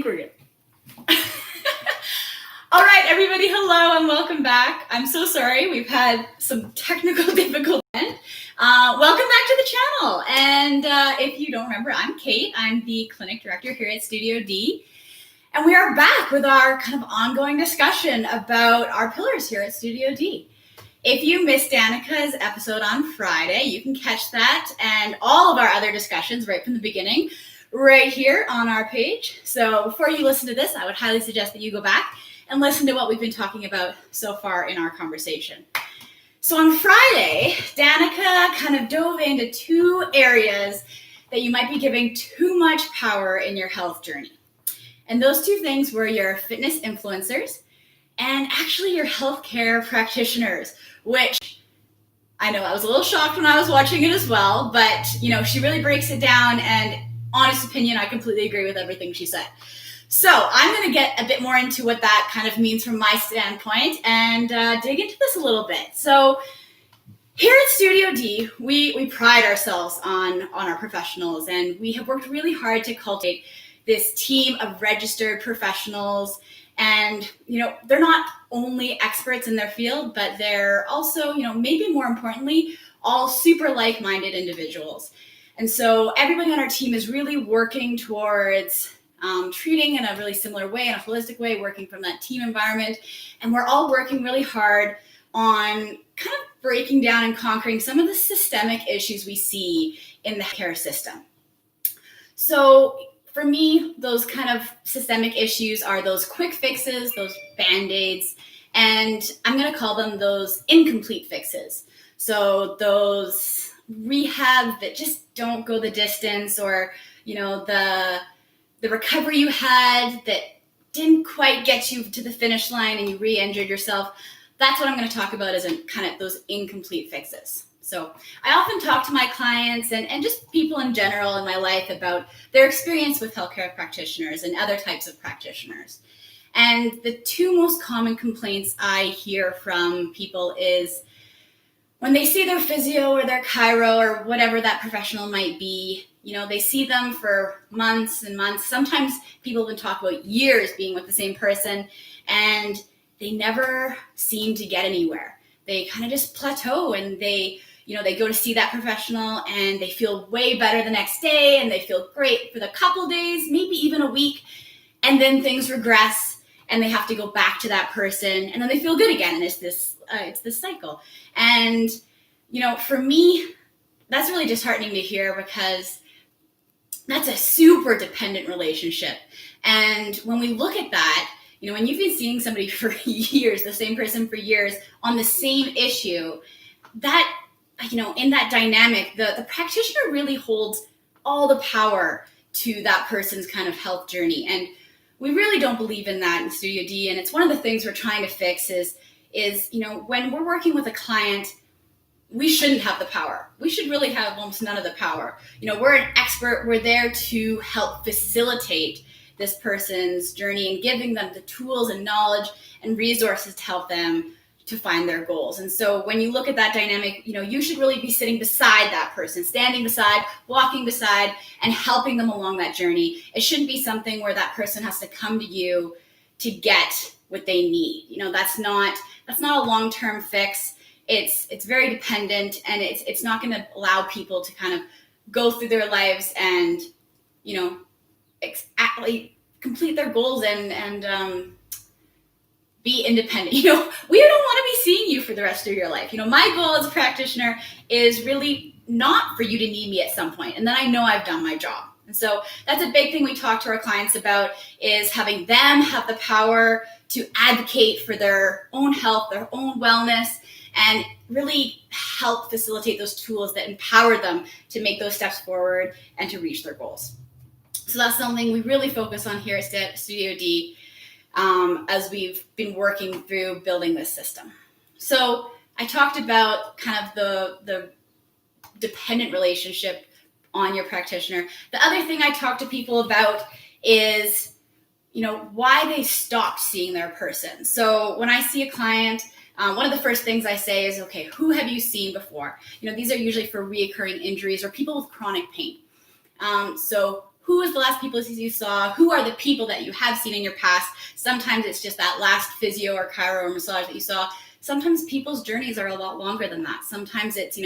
think we're good. All right, everybody, hello and welcome back. I'm so sorry, we've had some technical difficulties. Welcome back to the channel. And if you don't remember, I'm Kate. I'm the clinic director here at Studio D. And we are back with our kind of ongoing discussion about our pillars here at Studio D. If you missed Danica's episode on Friday, you can catch that and all of our other discussions right from the beginning right here on our page. So before you listen to this, I would highly suggest that you go back and listen to what we've been talking about so far in our conversation. So on Friday, Danica kind of dove into two areas that you might be giving too much power in your health journey. And those two things were your fitness influencers and actually your healthcare practitioners, which I know I was a little shocked when I was watching it as well, but she really breaks it down, and honest opinion, I completely agree with everything she said. So I'm going to get a bit more into what that kind of means from my standpoint and dig into this a little bit. So here at Studio D, we pride ourselves on our professionals, and we have worked really hard to cultivate this team of registered professionals. And, they're not only experts in their field, but they're also, maybe more importantly, all super like-minded individuals. And so everybody on our team is really working towards treating in a really similar way, in a holistic way, working from that team environment. And we're all working really hard on kind of breaking down and conquering some of the systemic issues we see in the care system. So for me, those kind of systemic issues are those quick fixes, those Band-Aids, and I'm going to call them those incomplete fixes. So those rehab that just don't go the distance, or, the recovery you had that didn't quite get you to the finish line and you re-injured yourself. That's what I'm going to talk about as in kind of those incomplete fixes. So I often talk to my clients and just people in general in my life about their experience with healthcare practitioners and other types of practitioners. And the two most common complaints I hear from people is when they see their physio or their chiro or whatever that professional might be, they see them for months and months. Sometimes people even talk about years being with the same person, and they never seem to get anywhere. They kind of just plateau, and they go to see that professional and they feel way better the next day, and they feel great for the couple days, maybe even a week. And then things regress and they have to go back to that person, and then they feel good again. And it's this cycle. And, for me, that's really disheartening to hear, because that's a super dependent relationship. And when we look at that, when you've been seeing somebody for years, the same person for years on the same issue, that, in that dynamic, the practitioner really holds all the power to that person's kind of health journey. And we really don't believe in that in Studio D. And it's one of the things we're trying to fix is when we're working with a client, we shouldn't have the power. We should really have almost none of the power. We're an expert. We're there to help facilitate this person's journey and giving them the tools and knowledge and resources to help them to find their goals. And so when you look at that dynamic, you should really be sitting beside that person, standing beside, walking beside, and helping them along that journey. It shouldn't be something where that person has to come to you to get what they need. That's not a long-term fix. It's very dependent, and it's not going to allow people to kind of go through their lives and, exactly complete their goals and be independent. We don't want to be seeing you for the rest of your life. My goal as a practitioner is really not for you to need me at some point, and then I know I've done my job. And so that's a big thing we talk to our clients about, is having them have the power to advocate for their own health, their own wellness, and really help facilitate those tools that empower them to make those steps forward and to reach their goals. So that's something we really focus on here at Studio D as we've been working through building this system. So I talked about kind of the dependent relationship on your practitioner. The other thing I talk to people about is, why they stopped seeing their person. So when I see a client, one of the first things I say is, okay, who have you seen before? These are usually for reoccurring injuries or people with chronic pain. So who was the last people you saw? Who are the people that you have seen in your past? Sometimes it's just that last physio or chiro or massage that you saw. Sometimes people's journeys are a lot longer than that. Sometimes it's,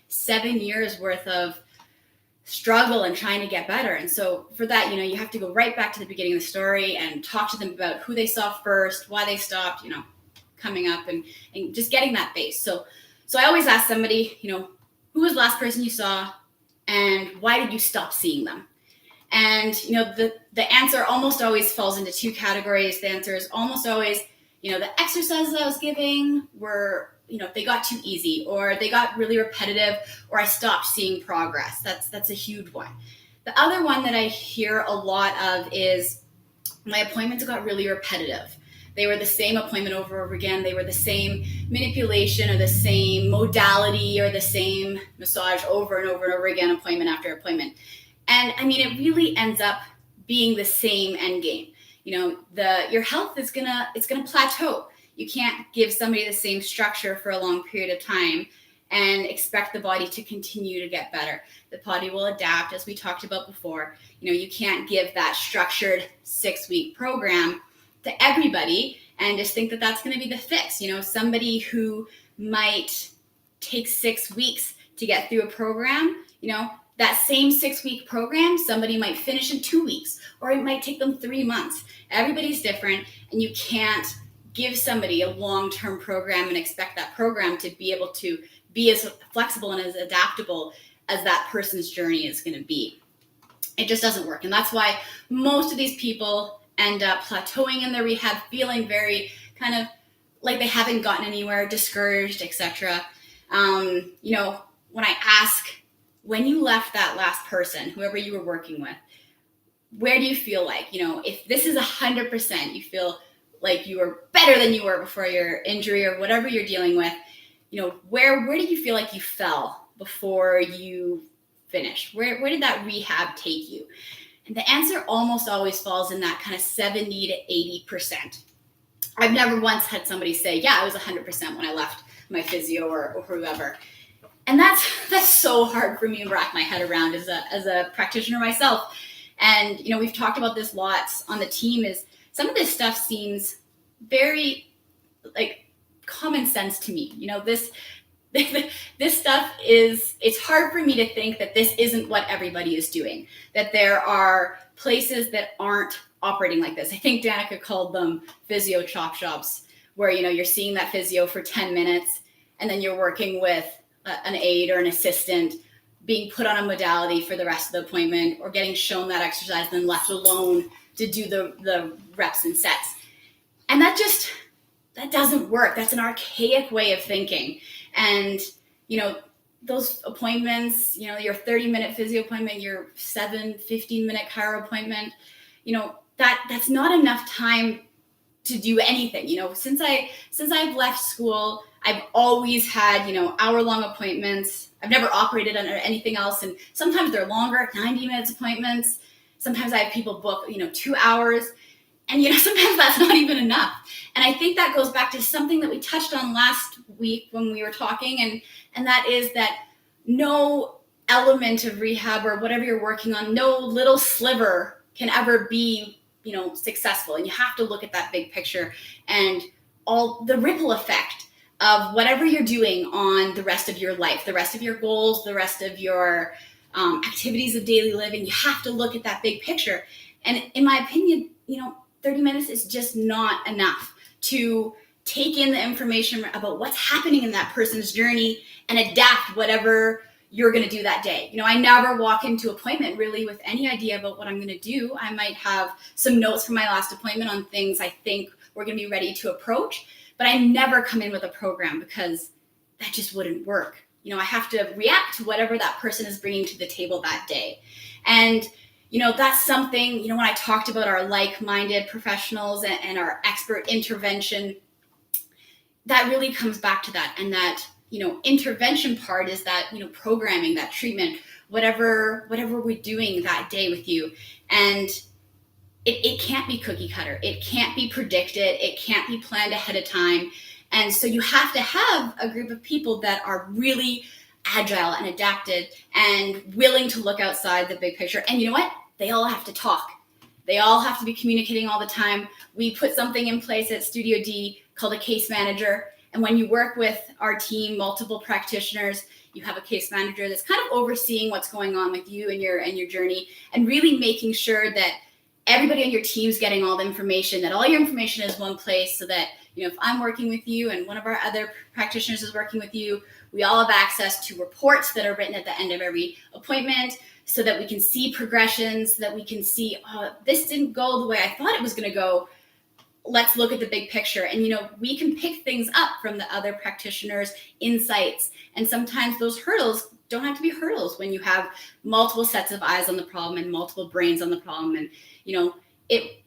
7 years worth of struggle and trying to get better. And so for that, you have to go right back to the beginning of the story and talk to them about who they saw first, why they stopped, coming up and just getting that base. So I always ask somebody, who was the last person you saw and why did you stop seeing them? And, the answer almost always falls into two categories. The answer is almost always, the exercises I was giving were, they got too easy, or they got really repetitive, or I stopped seeing progress. That's a huge one. The other one that I hear a lot of is my appointments got really repetitive. They were the same appointment over and over again. They were the same manipulation or the same modality or the same massage over and over and over again, appointment after appointment. And it really ends up being the same end game. Your health is it's gonna plateau. You can't give somebody the same structure for a long period of time and expect the body to continue to get better. The body will adapt, as we talked about before. You can't give that structured 6-week program to everybody and just think that that's going to be the fix. Somebody who might take 6 weeks to get through a program, that same 6-week program, somebody might finish in 2 weeks, or it might take them 3 months. Everybody's different, and you can't give somebody a long-term program and expect that program to be able to be as flexible and as adaptable as that person's journey is going to be. It just doesn't work. And that's why most of these people end up plateauing in their rehab, feeling very kind of like they haven't gotten anywhere, discouraged, etc. When I ask, when you left that last person, whoever you were working with, where do you feel like, if this is 100%, you feel like you were better than you were before your injury or whatever you're dealing with, where do you feel like you fell before you finished? Where did that rehab take you? And the answer almost always falls in that kind of 70 to 80%. I've never once had somebody say, yeah, I was 100% when I left my physio or whoever. And that's so hard for me to wrap my head around as a practitioner myself. And, we've talked about this lots on the team, is some of this stuff seems very common sense to me. This stuff it's hard for me to think that this isn't what everybody is doing, that there are places that aren't operating like this. I think Danica called them physio chop shops, where, you're seeing that physio for 10 minutes and then you're working with an aide or an assistant, being put on a modality for the rest of the appointment, or getting shown that exercise and then left alone to do the reps and sets. And that doesn't work. That's an archaic way of thinking. And, those appointments, your 30-minute physio appointment, your 15-minute chiro appointment, that's not enough time to do anything. Since I've left school, I've always had, hour-long appointments. I've never operated under anything else. And sometimes they're longer, 90 minutes appointments. Sometimes I have people book, 2 hours. And, sometimes that's not even enough. And I think that goes back to something that we touched on last week when we were talking. And that is that no element of rehab or whatever you're working on, no little sliver can ever be, successful. And you have to look at that big picture and all the ripple effect of whatever you're doing on the rest of your life, the rest of your goals, the rest of your activities of daily living. You have to look at that big picture. And in my opinion, 30 minutes is just not enough to take in the information about what's happening in that person's journey and adapt whatever you're going to do that day. I never walk into appointment really with any idea about what I'm going to do. I might have some notes from my last appointment on things I think we're going to be ready to approach, but I never come in with a program because that just wouldn't work. I have to react to whatever that person is bringing to the table that day. And that's something, when I talked about our like-minded professionals and our expert intervention, that really comes back to that. And that, intervention part is that, programming, that treatment, whatever we're doing that day with you. And it can't be cookie cutter. It can't be predicted. It can't be planned ahead of time. And so you have to have a group of people that are really agile and adapted and willing to look outside the big picture. And you know what? they all have to talk. They all have to be communicating all the time. We put something in place at Studio D called a case manager. And when you work with our team, multiple practitioners, you have a case manager that's kind of overseeing what's going on with you and your journey, and really making sure that everybody on your team's getting all the information, that all your information is one place, so that, if I'm working with you and one of our other practitioners is working with you, we all have access to reports that are written at the end of every appointment, so that we can see progressions, that we can see, oh, this didn't go the way I thought it was going to go. Let's look at the big picture. And, we can pick things up from the other practitioners' insights. And sometimes those hurdles don't have to be hurdles when you have multiple sets of eyes on the problem and multiple brains on the problem. And,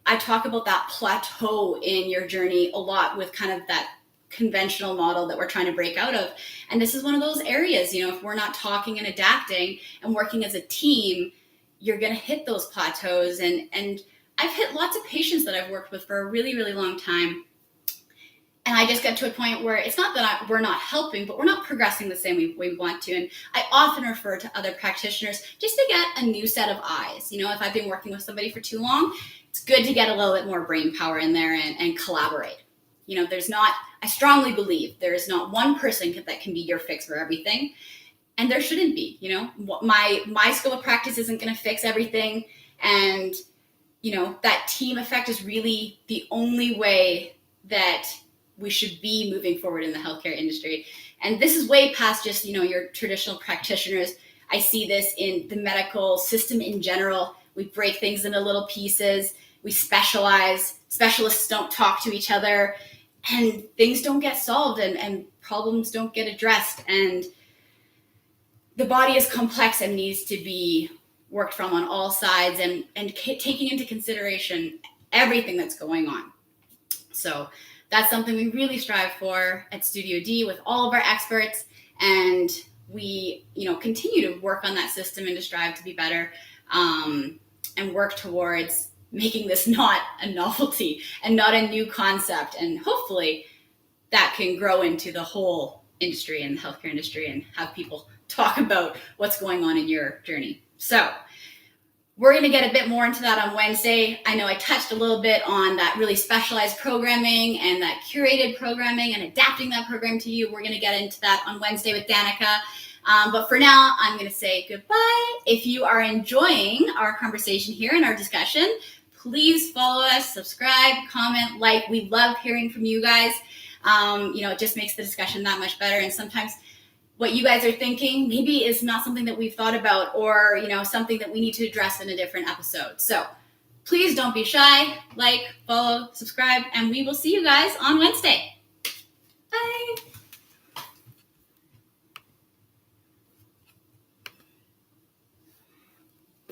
I talk about that plateau in your journey a lot with kind of that conventional model that we're trying to break out of. And this is one of those areas, if we're not talking and adapting and working as a team, you're going to hit those plateaus. And I've hit lots of patients that I've worked with for a really, really long time. And I just get to a point where it's not that we're not helping, but we're not progressing the same way we want to. And I often refer to other practitioners just to get a new set of eyes. If I've been working with somebody for too long, it's good to get a little bit more brain power in there and collaborate. I strongly believe there is not one person that can be your fix for everything. And there shouldn't be. My scope of practice isn't going to fix everything. And, that team effect is really the only way that we should be moving forward in the healthcare industry. And this is way past just, your traditional practitioners. I see this in the medical system in general. We break things into little pieces. We specialize. Specialists don't talk to each other, and things don't get solved, and problems don't get addressed. And the body is complex and needs to be worked from on all sides, and taking into consideration everything that's going on. So that's something we really strive for at Studio D with all of our experts. And we, continue to work on that system and to strive to be better, and work towards making this not a novelty and not a new concept. And hopefully that can grow into the whole industry and the healthcare industry, and have people talk about what's going on in your journey. So we're going to get a bit more into that on Wednesday. I know I touched a little bit on that really specialized programming and that curated programming and adapting that program to you. We're going to get into that on Wednesday with Danica. But for now, I'm going to say goodbye. If you are enjoying our conversation here and our discussion, please follow us, subscribe, comment, like. We love hearing from you guys. It just makes the discussion that much better. And sometimes what you guys are thinking maybe is not something that we've thought about, or, something that we need to address in a different episode. So please don't be shy. Like, follow, subscribe, and we will see you guys on Wednesday. Bye.